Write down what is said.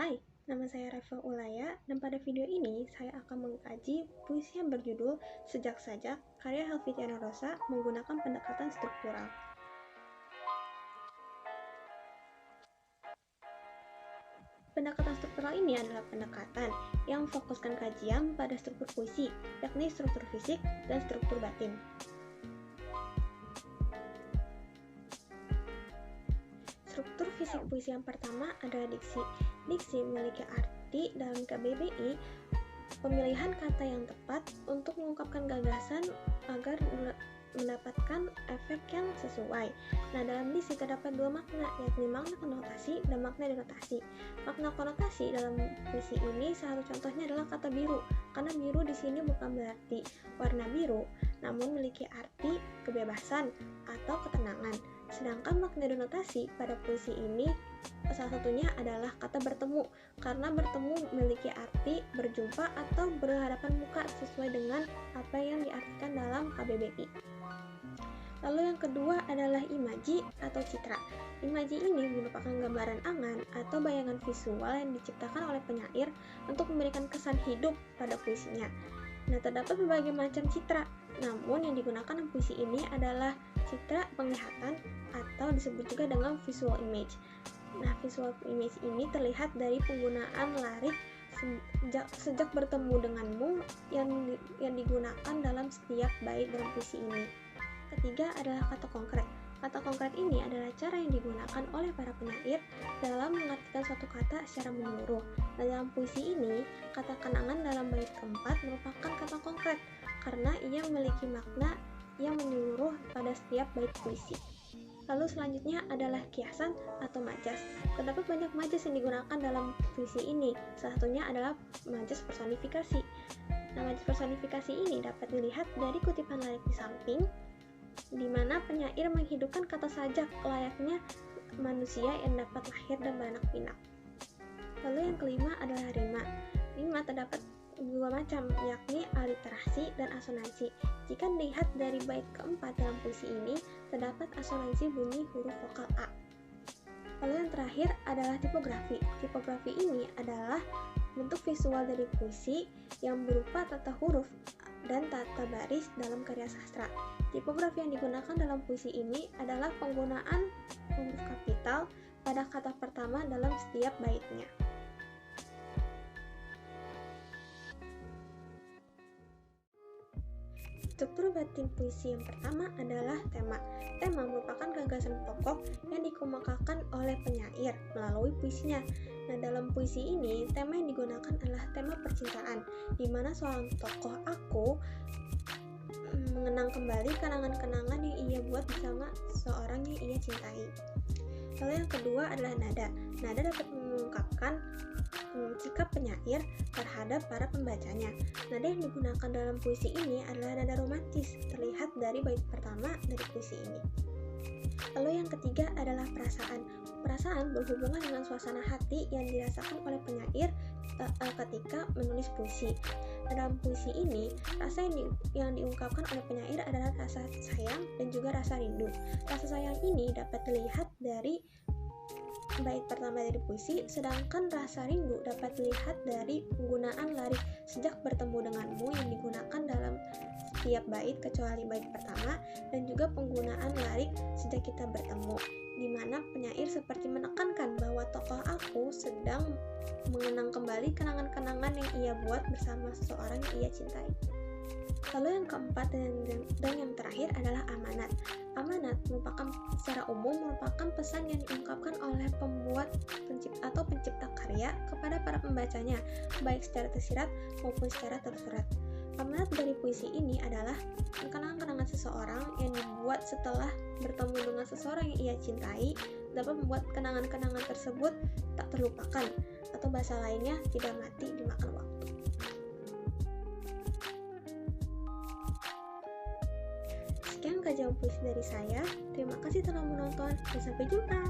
Hai, nama saya Reva Ulaya dan pada video ini saya akan mengkaji puisi yang berjudul Sejak Sajak karya Helvitiana Rosa menggunakan pendekatan struktural. Pendekatan struktural ini adalah pendekatan yang memfokuskan kajian pada struktur puisi, yakni struktur fisik dan struktur batin. Struktur fisik puisi yang pertama adalah diksi. Diksi memiliki arti dalam KBBI pemilihan kata yang tepat untuk mengungkapkan gagasan agar mendapatkan efek yang sesuai. Nah, dalam diksi terdapat dua makna, yakni makna konotasi dan makna denotasi. Makna konotasi dalam puisi ini salah satu contohnya adalah kata biru, karena biru di sini bukan berarti warna biru, namun memiliki arti kebebasan atau ketenangan. Sedangkan makna denotasi pada puisi ini salah satunya adalah kata bertemu, karena bertemu memiliki arti berjumpa atau berhadapan muka sesuai dengan apa yang diartikan dalam KBBI. Lalu yang kedua adalah imaji atau citra. Imaji ini merupakan gambaran angan atau bayangan visual yang diciptakan oleh penyair untuk memberikan kesan hidup pada puisinya. Nah, terdapat berbagai macam citra, namun yang digunakan dalam puisi ini adalah citra penglihatan atau disebut juga dengan visual image. Nah, visual image ini terlihat dari penggunaan larik sejak bertemu denganmu yang digunakan dalam setiap bait dalam puisi ini. Ketiga adalah kata konkret. Kata konkret ini adalah cara yang digunakan oleh para penyair dalam mengartikan suatu kata secara menyeluruh. Nah, dalam puisi ini, kata kenangan dalam bait keempat merupakan kata konkret karena ia memiliki makna yang menyeluruh pada setiap bait puisi. Lalu selanjutnya adalah kiasan atau majas. Terdapat banyak majas yang digunakan dalam puisi ini. Salah satunya adalah majas personifikasi. Nah, majas personifikasi ini dapat dilihat dari kutipan larik di samping, di mana penyair menghidupkan kata sajak layaknya manusia yang dapat lahir dan beranak pinak. Lalu yang kelima adalah rima. Rima terdapat dua macam, yakni aliterasi dan asonansi. Jika dilihat dari bait keempat dalam puisi ini, terdapat asonansi bunyi huruf vokal A. Lalu yang terakhir adalah tipografi. Tipografi ini adalah bentuk visual dari puisi yang berupa tata huruf dan tata baris dalam karya sastra. Tipografi yang digunakan dalam puisi ini adalah penggunaan huruf kapital pada kata pertama dalam setiap baitnya. Struktur batin puisi yang pertama adalah tema. Tema merupakan gagasan pokok yang dikemukakan oleh penyair melalui puisinya. Nah, dalam puisi ini, tema yang digunakan adalah tema percintaan, di mana seorang tokoh aku mengenang kembali kenangan-kenangan yang ia buat bersama seorang yang ia cintai. Lalu yang kedua adalah nada. Nada dapat mengungkapkan sikap penyair terhadap para pembacanya. Nada yang digunakan dalam puisi ini adalah nada romantis, terlihat dari bait pertama dari puisi ini. Lalu yang ketiga adalah perasaan. Perasaan berhubungan dengan suasana hati yang dirasakan oleh penyair ketika menulis puisi. Dalam puisi ini, rasa yang diungkapkan oleh penyair adalah rasa sayang dan juga rasa rindu. Rasa sayang ini dapat dilihat dari bait pertama dari puisi, sedangkan rasa rindu dapat dilihat dari penggunaan larik sejak bertemu denganmu yang digunakan dalam setiap bait kecuali bait pertama, dan juga penggunaan larik sejak kita bertemu, di mana penyair seperti menekankan bahwa tokoh aku sedang mengenang kembali kenangan-kenangan yang ia buat bersama seseorang yang ia cintai. Lalu yang keempat dan yang terakhir adalah amanat. Amanat secara umum merupakan pesan yang diungkapkan oleh pembuat atau pencipta karya kepada para pembacanya, baik secara tersirat maupun secara tersurat. Amanat dari puisi ini adalah kenangan-kenangan seseorang yang dibuat setelah bertemu dengan seseorang yang ia cintai, dapat membuat kenangan-kenangan tersebut tak terlupakan, atau bahasa lainnya tidak mati dimakan waktu. Sekian kajian puisi dari saya. Terima kasih telah menonton dan sampai jumpa.